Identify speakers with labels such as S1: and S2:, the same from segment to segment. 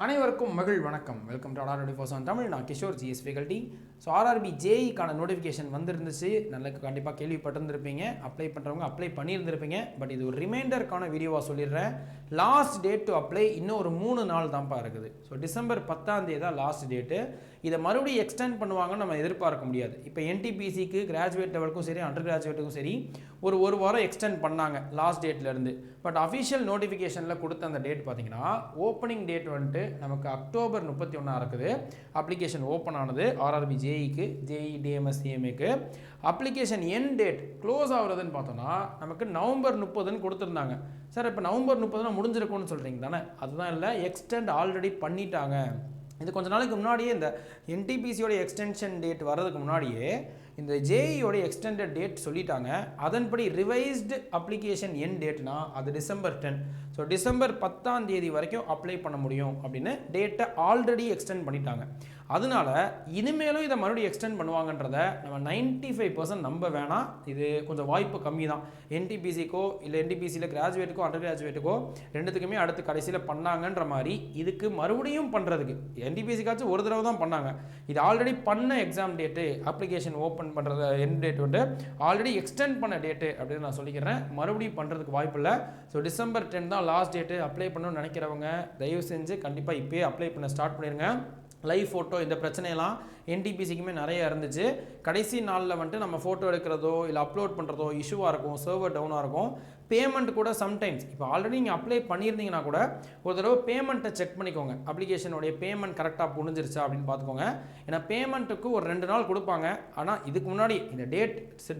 S1: அனைவருக்கும் மகிழ் வணக்கம். Welcome to RRB force Tamil. நான் Kishore GS faculty. So RRB ஜேஇக்கான நோட்டிஃபிகேஷன் வந்துருந்துச்சு. நல்ல கண்டிப்பாக கேள்விப்பட்டிருந்திருப்பீங்க. அப்ளை பண்ணுறவங்க அப்ளை பண்ணியிருந்திருப்பீங்க. பட் இது ஒரு ரிமைண்டருக்கான வீடியோவாக சொல்லிடுறேன். லாஸ்ட் டேட் டு அப்ளை இன்னும் ஒரு 3 நாள் தான்ப்பா இருக்குது. ஸோ டிசம்பர் 10 தான் லாஸ்ட் டேட்டு. இதை மறுபடியும் எக்ஸ்டெண்ட் பண்ணுவாங்கன்னு நம்ம எதிர்பார்க்க முடியாது. இப்போ என்டிபிசிக்கு கிராஜுவேட் லெவலுக்கும் சரி அண்டர் கிராஜுவேட்டுக்கும் சரி ஒரு வாரம் எக்ஸ்டெண்ட் பண்ணாங்க லாஸ்ட் டேட்லேருந்து. பட் அஃபிஷியல் நோட்டிஃபிகேஷனில் கொடுத்த அந்த டேட் பார்த்தீங்கன்னா ஓப்பனிங் டேட் வந்துட்டு நமக்கு அக்டோபர் 31 இருக்குது. அப்ளிகேஷன் ஓப்பன் ஆனது ஆர்ஆர்பி ஜேஇக்கு, ஜேஇ டிஎம்எஸ் சிஎம்ஏக்கு. அப்ளிகேஷன் என் டேட் க்ளோஸ் ஆகுறதுன்னு பார்த்தோன்னா நமக்கு நவம்பர் 30 கொடுத்துருந்தாங்க. சார் இப்போ நவம்பர் 30 முடிஞ்சிருக்கும்னு சொல்கிறீங்க தானே? அதுதான் இல்லை, எக்ஸ்டெண்ட் ஆல்ரெடி பண்ணிட்டாங்க. இது கொஞ்ச நாளைக்கு முன்னாடியே இந்த என்டிபிசியோட எக்ஸ்டென்ஷன் டேட் வர்றதுக்கு முன்னாடியே இந்த ஜேஇயோட எக்ஸ்டெண்டட் டேட் சொல்லிட்டாங்க. அதன்படி ரிவைஸ்டு அப்ளிகேஷன் என் டேட்னா அது டிசம்பர் 10. ஸோ டிசம்பர் 10 வரைக்கும் அப்ளை பண்ண முடியும் அப்படின்னு டேட்டை ஆல்ரெடி எக்ஸ்டெண்ட் பண்ணிட்டாங்க. அதனால இனிமேலும் இதை மறுபடியும் எக்ஸ்டெண்ட் பண்ணுவாங்கன்றத நம்ம 95% நம்ப வேணாம். இது கொஞ்சம் வாய்ப்பு கம்மி தான். என்டிபிசிக்கோ இல்லை என்டிபிசியில் கிராஜுவேட்டுக்கோ அண்டர் கிராஜுவேட்டுக்கோ ரெண்டுத்துக்குமே அடுத்து கடைசியில் பண்ணாங்கன்ற மாதிரி இதுக்கு மறுபடியும் பண்ணுறதுக்கு என்டிபிசிக்காச்சும் ஒரு தடவை தான் பண்ணாங்க. இது ஆல்ரெடி பண்ண எக்ஸாம் டேட்டு, அப்ளிகேஷன் ஓப்பன் பண்ணுறது என் டேட் வந்து ஆல்ரெடி எக்ஸ்டெண்ட் பண்ண டேட்டு அப்படின்னு நான் சொல்லிக்கிறேன். மறுபடியும் பண்ணுறதுக்கு வாய்ப்பு இல்லை. ஸோ டிசம்பர் 10 தான் லாஸ்ட் டேட்டு. அப்ளை பண்ணணும்னு நினைக்கிறவங்க தயவு செஞ்சு கண்டிப்பாக இப்போயே அப்ளை பண்ண ஸ்டார்ட் பண்ணிடுங்க. லைவ் ஃபோட்டோ இந்த பிரச்சனையெல்லாம் என்டிபிசிக்குமே நிறைய இருந்துச்சு. கடைசி நாளில் வந்துட்டு நம்ம ஃபோட்டோ எடுக்கிறதோ இல்லை அப்லோட் பண்ணுறதோ இஷ்யூவாக இருக்கும், சர்வர் டவுனாக இருக்கும். பேமெண்ட் கூட சம்டைம்ஸ் இப்போ ஆல்ரெடி நீங்கள் அப்ளை பண்ணியிருந்தீங்கன்னா கூட ஒரு தடவை பேமெண்ட்டை செக் பண்ணிக்கோங்க. அப்ளிகேஷனுடைய பேமெண்ட் கரெக்டாக முடிஞ்சிருச்சா அப்படின்னு பார்த்துக்கோங்க. ஏன்னா பேமெண்ட்டுக்கு ஒரு 2 நாள் கொடுப்பாங்க. ஆனால் இதுக்கு முன்னாடி இந்த டேட்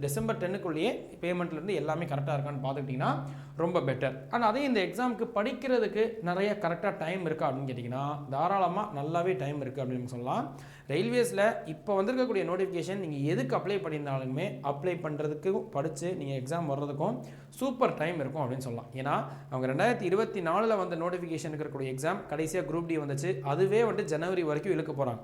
S1: டிசம்பர் 10க்குள்ளேயே பேமெண்ட்லேருந்து எல்லாமே கரெக்டாக இருக்கான்னு பார்த்துக்கிட்டிங்கன்னா ரொம்ப பெட்டர். ஆனால் அதே இந்த எக்ஸாமுக்கு படிக்கிறதுக்கு நிறைய கரெக்டாக டைம் இருக்கா அப்படின்னு கேட்டிங்கன்னா தாராளமாக நல்லாவே டைம் இருக்குது அப்படின்னு சொல்லலாம். ரயில்வேஸில் இப்போ வந்திருக்கக்கூடிய நோட்டிஃபிகேஷன் நீங்கள் எதுக்கு அப்ளை பண்ணியிருந்தாலுமே அப்ளை பண்ணுறதுக்கும் படித்து நீங்கள் எக்ஸாம் வர்றதுக்கும் சூப்பர் டைம் இருக்கும் அப்படின்னு சொல்லலாம். ஏன்னா அவங்க 2024 வந்த நோட்டிஃபிகேஷனுக்கு இருக்கக்கூடிய எக்ஸாம் கடைசியாக குரூப் டி வந்துச்சு. அதுவே வந்துட்டு ஜனவரி வரைக்கும் இழுக்க போகிறாங்க.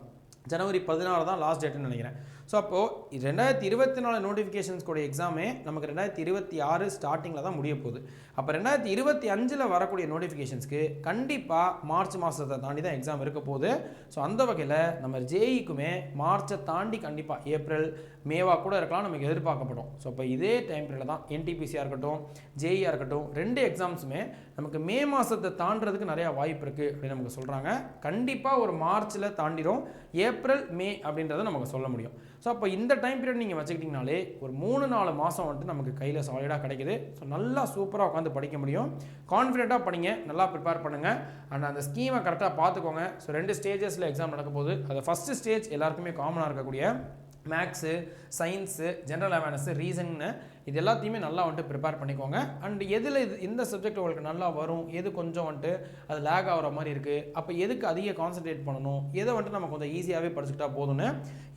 S1: ஜனவரி 16 தான் லாஸ்ட் டேட்டுன்னு நினைக்கிறேன். ஸோ அப்போது 2024 நோட்டிஃபிகேஷன்ஸ் கூட எக்ஸாமே நமக்கு 2026 ஸ்டார்டிங்கில் தான் முடிய போகுது. அப்போ 2025 வரக்கூடிய நோட்டிஃபிகேஷன்ஸ்க்கு கண்டிப்பாக மார்ச் மாதத்தை தாண்டி தான் எக்ஸாம் இருக்க போகுது. ஸோ அந்த வகையில் நம்ம ஜேஇக்குமே மார்ச்சை தாண்டி கண்டிப்பாக ஏப்ரல் மேவாக கூட இருக்கலாம் நமக்கு எதிர்பார்க்கப்படும். ஸோ இப்போ இதே டைம் பீரியடில் தான் என்டிபிசியாக இருக்கட்டும் ஜேஇயாக இருக்கட்டும் 2 எக்ஸாம்ஸுமே நமக்கு மே மாதத்தை தாண்டறதுக்கு நிறையா வாய்ப்பு இருக்குது அப்படின்னு நமக்கு சொல்கிறாங்க. கண்டிப்பாக ஒரு மார்ச்சில் தாண்டிடும், ஏப்ரல் மே அப்படின்றத நமக்கு சொல்ல முடியும். ஸோ அப்போ இந்த டைம் பீரியட் நீங்கள் வச்சுக்கிட்டிங்கனாலே ஒரு 3-4 மாதம் வந்துட்டு நமக்கு கையில் சாலிடாக கிடைக்குது. ஸோ நல்லா சூப்பராக உட்காந்து படிக்க முடியும். கான்ஃபிடென்ட்டாக படிங்க, நல்லா ப்ரிப்பேர் பண்ணுங்கள். அண்ட் அந்த ஸ்கீமை கரெக்டாக பார்த்துக்கோங்க. ஸோ 2 ஸ்டேஜஸில் எக்ஸாம் நடக்க போகுது. அது ஃபஸ்ட்டு ஸ்டேஜ் எல்லாருக்குமே காமனாக இருக்கக்கூடிய மேக்ஸு, சயின்ஸு, ஜென்ரல் அவேர்னஸ், ரீசன்னு இது எல்லாத்தையுமே நல்லா வந்துட்டு ப்ரிப்பேர் பண்ணிக்கோங்க. அண்ட் எதில் இந்த சப்ஜெக்ட் உங்களுக்கு நல்லா வரும், எது கொஞ்சம் வந்துட்டு அது லேக் ஆகிற மாதிரி இருக்குது, அப்போ எதுக்கு அதிக கான்சன்ட்ரேட் பண்ணணும், எதை வந்துட்டு நம்ம கொஞ்சம் ஈஸியாகவே படிச்சுக்கிட்டா போதும்னு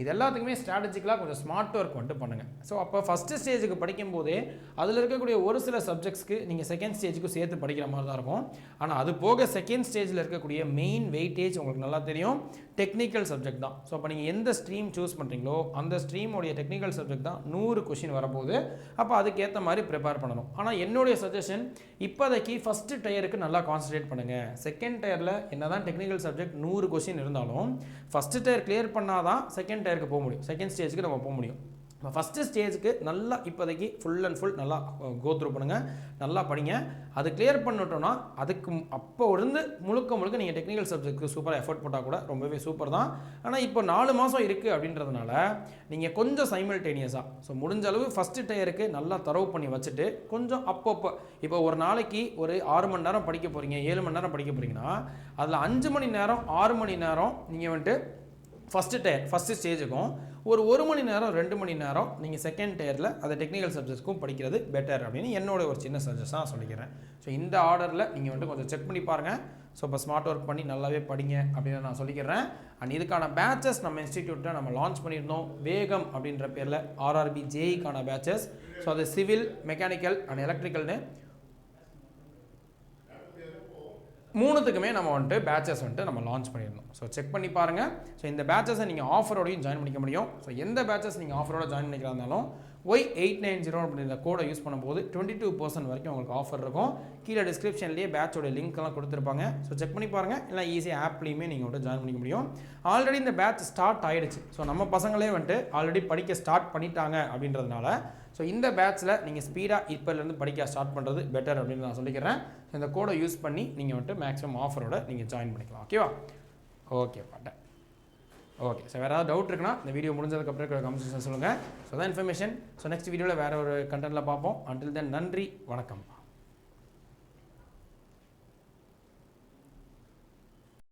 S1: இது எல்லாத்துக்குமே ஸ்ட்ராட்டஜிக்கலாக கொஞ்சம் ஸ்மார்ட் ஒர்க் வந்துட்டு பண்ணுங்கள். ஸோ அப்போ ஃபஸ்ட்டு ஸ்டேஜுக்கு படிக்கும்போதே அதில் இருக்கக்கூடிய ஒரு சில சப்ஜெக்ட்ஸ்க்கு நீங்கள் செகண்ட் ஸ்டேஜுக்கு சேர்த்து படிக்கிற மாதிரி தான் இருக்கும். ஆனால் அது போக செகண்ட் ஸ்டேஜில் இருக்கக்கூடிய மெயின் வெயிட்டேஜ் உங்களுக்கு நல்லா தெரியும், டெக்னிக்கல் சப்ஜெக்ட் தான். ஸோ அப்போ நீங்கள் எந்த ஸ்ட்ரீம் சூஸ் பண்ணுறீங்களோ அந்த ஸ்ட்ரீமோடைய டெக்னிக்கல் சப்ஜெக்ட் தான் 100 கொஷின் வரப்போகுது. அப்போ அதுக்கேற்ற மாதிரி ப்ரிப்பேர் பண்ணணும். ஆனால் என்னுடைய சஜஷன் இப்போதைக்கு ஃபஸ்ட்டு டயருக்கு நல்லா கான்சன்ட்ரேட் பண்ணுங்கள். செகண்ட் டயரில் என்ன தான் டெக்னிக்கல் சப்ஜெக்ட் 100 கொஷின் இருந்தாலும் ஃபஸ்ட்டு டயர் கிளியர் பண்ணால் தான் செகண்ட் டயருக்கு போக முடியும், செகண்ட் ஸ்டேஜுக்கு நம்ம போக முடியும். இப்போ ஃபஸ்ட்டு ஸ்டேஜுக்கு நல்லா இப்போதைக்கு ஃபுல் அண்ட் ஃபுல் நல்லா கோத்ரூ பண்ணுங்கள், நல்லா படிங்க. அது கிளியர் பண்ணிட்டோன்னா அதுக்கு அப்போ இருந்து முழுக்க நீங்கள் டெக்னிக்கல் சப்ஜெக்ட்டுக்கு சூப்பராக எஃபர்ட் போட்டால் கூட ரொம்பவே சூப்பர் தான். ஆனால் இப்போ 4 மாதம் இருக்குது அப்படின்றதுனால நீங்கள் கொஞ்சம் சைமல்டேனியஸாக ஸோ முடிஞ்ச அளவு ஃபஸ்ட்டு டயருக்கு நல்லா தரவு பண்ணி வச்சுட்டு கொஞ்சம் அப்பப்போ இப்போ ஒரு நாளைக்கு ஒரு 6 மணி நேரம் படிக்க போகிறீங்க, 7 மணி நேரம் படிக்க போகிறீங்கன்னா அதில் 5 மணி நேரம் 6 மணி நேரம் நீங்கள் வந்துட்டு ஃபஸ்ட்டு டயர் ஃபஸ்ட்டு ஸ்டேஜுக்கும் ஒரு 1 மணி நேரம் 2 மணி நேரம் நீங்கள் செகண்ட் டயரில் அதை டெக்னிக்கல் சப்ஜெக்ட்ஸ்க்கும் படிக்கிறது பெட்டர் அப்படின்னு என்னோட ஒரு சின்ன சஜஷனாக சொல்லிக்கிறேன். ஸோ இந்த ஆர்டரில் நீங்கள் வந்துட்டு கொஞ்சம் செக் பண்ணி பாருங்கள். ஸோ இப்போ ஸ்மார்ட் ஒர்க் பண்ணி நல்லாவே படிங்க அப்படின்னு நான் சொல்லிக்கிறேன். அண்ட் இதுக்கான பேச்சஸ் நம்ம இன்ஸ்டிடியூட்டில் நம்ம லான்ச் பண்ணியிருந்தோம், வேகம் அப்படின்ற பேரில் ஆர்ஆர்பி ஜேஇக்கான பேச்சஸ். ஸோ அது சிவில், மெக்கானிக்கல் அண்ட் எலக்ட்ரிக்கல்னு 3த்துக்குமே நம்ம வந்துட்டு பேச்சஸ் வந்துட்டு நம்ம லான்ச் பண்ணியிருந்தோம். ஸோ செக் பண்ணி பாருங்கள். ஸோ இந்த பேச்சஸை நீங்கள் ஆஃபரோடையும் ஜாயின் பண்ணிக்க முடியும். ஸோ எந்த பேச்சஸ் நீங்கள் ஆஃபரோட ஜாயின் பண்ணிக்கிறதா இருந்தாலும் Y890 அப்படின்ற கோடை யூஸ் பண்ணும்போது 22% வரைக்கும் உங்களுக்கு ஆஃபர் இருக்கும். கீழே டிஸ்கிரிப்ஷன்லேயே பேட்சோட லிங்க்லாம் கொடுத்துருப்பாங்க. ஸோ செக் பண்ணி பாருங்கள். இல்லை ஈஸியாக ஆப்லேயுமே நீங்கள் வந்துட்டு ஜாயின் பண்ணிக்க முடியும். ஆல்ரெடி இந்த பேட்ச் ஸ்டார்ட் ஆகிடுச்சு. ஸோ நம்ம பசங்களே வந்துட்டு ஆல்ரெடி படிக்க ஸ்டார்ட் பண்ணிட்டாங்க அப்படின்றதுனால ஸோ இந்த பேட்ச்சில் நீங்கள் ஸ்பீடாக இப்போலேருந்து படிக்க ஸ்டார்ட் பண்ணுறது பெட்டர் அப்படின்னு நான் சொல்லிக்கிறேன். ஸோ இந்த கோடை யூஸ் பண்ணி நீங்கள் வந்துட்டு மேக்ஸிமம் ஆஃபரோட நீங்கள் ஜாயின் பண்ணிக்கலாம். ஓகேவா? ஓகே பாட்டேன். ஓகே. ஸோ வேறு ஏதாவது டவுட் இருக்குன்னா இந்த வீடியோ முடிஞ்சதுக்கப்புறம் கமெண்ட் சொல்லுங்கள். ஸோ தான் இன்ஃபர்மேஷன். ஸோ நெக்ஸ்ட் வீடியோவில் வேறு ஒரு கண்டென்ட்டில் பார்ப்போம். அன்டில் தென் நன்றி, வணக்கம்.